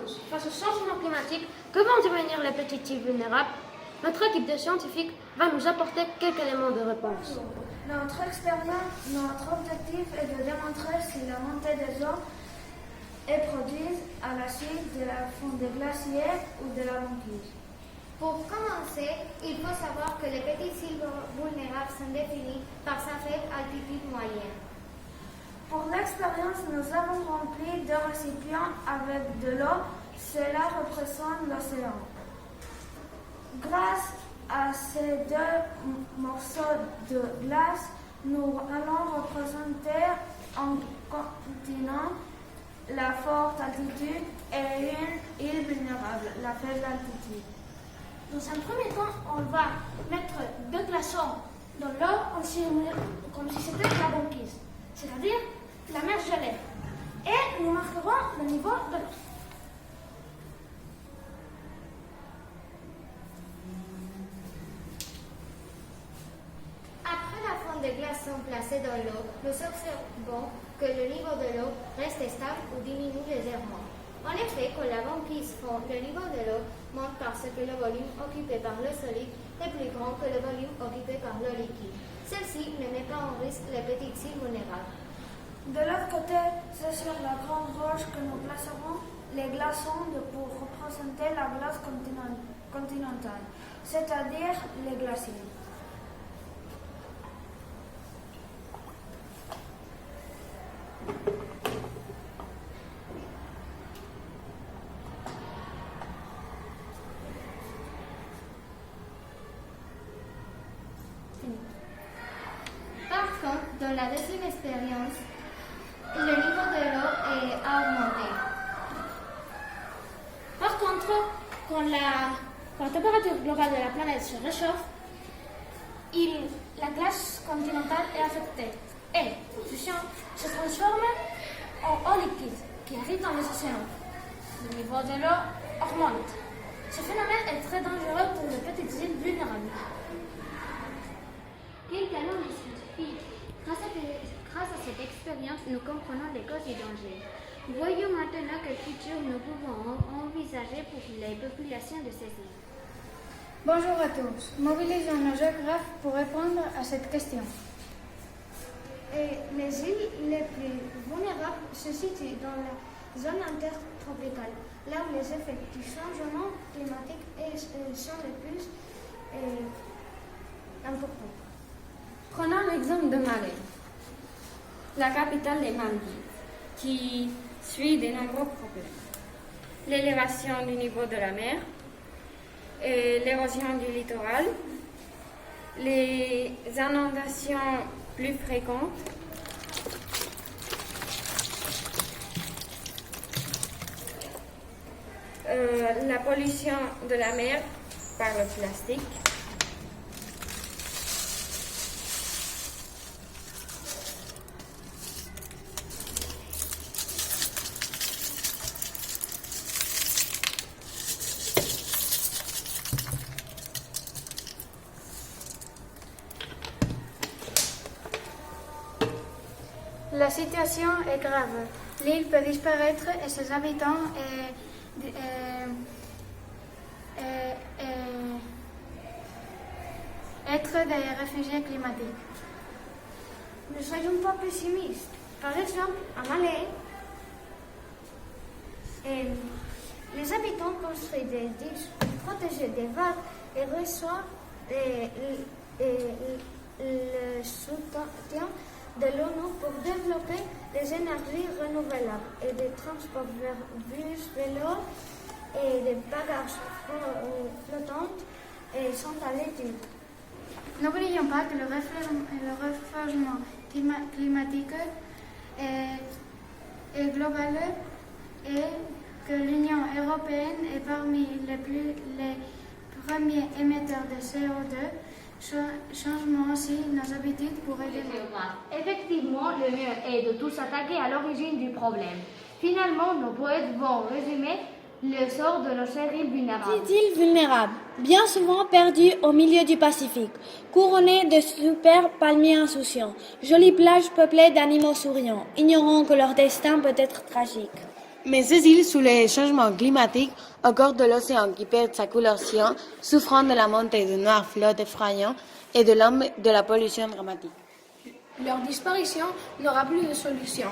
tous, face au changement climatique, que vont devenir les petites îles vulnérables? Notre équipe de scientifiques va nous apporter quelques éléments de réponse. Notre objectif est de démontrer si la montée des eaux est produite à la suite de la fonte des glaciers ou de la banquise. Pour commencer, il faut savoir que les petites îles vulnérables sont définies par sa faible altitude moyenne. Pour l'expérience, nous avons rempli 2 récipients avec de l'eau. Cela représente l'océan. Grâce à ces 2 morceaux de glace, nous allons représenter un continent, la forte altitude, et une île vulnérable, la faible altitude. Dans un premier temps, on va mettre 2 glaçons dans l'eau comme si c'était la banquise, c'est-à-dire la mer gelée. Et nous marquerons le niveau de l'eau. Après la fonte des glaçons placés dans l'eau, nous observons que le niveau de l'eau reste stable ou diminue légèrement. En effet, quand la banquise fond, le niveau de l'eau monte parce que le volume occupé par le solide est plus grand que le volume occupé par le liquide. Celle-ci ne met pas en risque les petites îles vulnérables. De l'autre côté, c'est sur la grande roche que nous placerons les glaçons pour représenter la glace continentale, c'est-à-dire les glaciers. Par contre, dans la deuxième expérience, le niveau de l'eau est augmenté. Par contre, quand la température globale de la planète se réchauffe, la glace continentale est affectée et, en fusion, se transforme en eau liquide qui arrive dans les océans. Le niveau de l'eau augmente. Ce phénomène est très dangereux pour les petites îles vulnérables. Quel talent des scientifiques! Grâce à cette expérience, nous comprenons les causes du danger. Voyons maintenant quel futur nous pouvons envisager pour les populations de ces îles. Bonjour à tous. Mobilisons nos géographes pour répondre à cette question. Et les îles les plus vulnérables se situent dans la zone intertropicale, là où les effets du changement climatique sont les plus importants. Prenons l'exemple de Malé, la capitale des Maldives, qui suit de nombreux problèmes. L'élévation du niveau de la mer, et l'érosion du littoral, les inondations plus fréquentes, la pollution de la mer par le plastique, La situation est grave. L'île peut disparaître et ses habitants être des réfugiés climatiques. Ne soyons pas pessimistes. Par exemple, à Malais, les habitants construisent des digues pour protéger des vagues et reçoivent le soutien de l'ONU pour développer des énergies renouvelables et des transports vers bus, vélos et des bagages flottantes sont à l'étude. N'oublions pas que le réchauffement climatique est global et que l'Union européenne est parmi les premiers émetteurs de CO2. Changeons aussi nos habitudes pour aider. Effectivement, le mieux est de tous s'attaquer à l'origine du problème. Finalement, nos poètes vont résumer le sort de nos chères îles vulnérables. Petites îles vulnérables, bien souvent perdues au milieu du Pacifique, couronnées de superbes palmiers insouciants, jolies plages peuplées d'animaux souriants, ignorant que leur destin peut être tragique. Mais ces îles, sous les changements climatiques, au cœur de l'océan qui perd sa coloration, souffrant de la montée de noires flottes effrayantes et de l'homme de la pollution dramatique. Leur disparition n'aura plus de solution.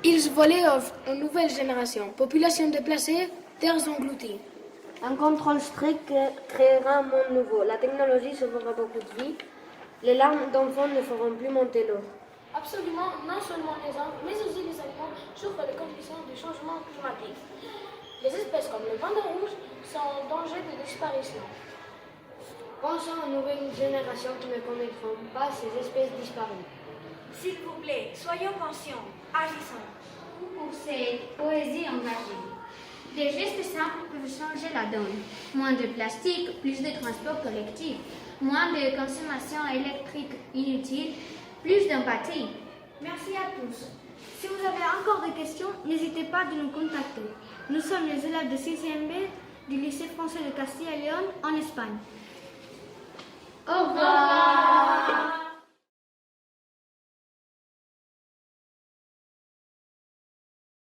Ils volaient aux nouvelles générations. Population déplacée, terres englouties. Un contrôle strict créera un monde nouveau. La technologie sauvera beaucoup de vies. Les larmes d'enfants ne feront plus monter l'eau. Absolument, non seulement les hommes, mais aussi les animaux souffrent des conditions du changement climatique. Les espèces comme le panda rouge sont en danger de disparition. Pensons aux nouvelles générations qui ne connaîtront pas ces espèces disparues. S'il vous plaît, soyons conscients, agissons. Pour cette poésie engagée. Des gestes simples peuvent changer la donne. Moins de plastique, plus de transport collectif, moins de consommation électrique inutile, plus d'empathie. Merci à tous. Si vous avez encore des questions, n'hésitez pas de nous contacter. Nous sommes les élèves de 6e B du lycée français de Castille et Léon en Espagne. Au revoir.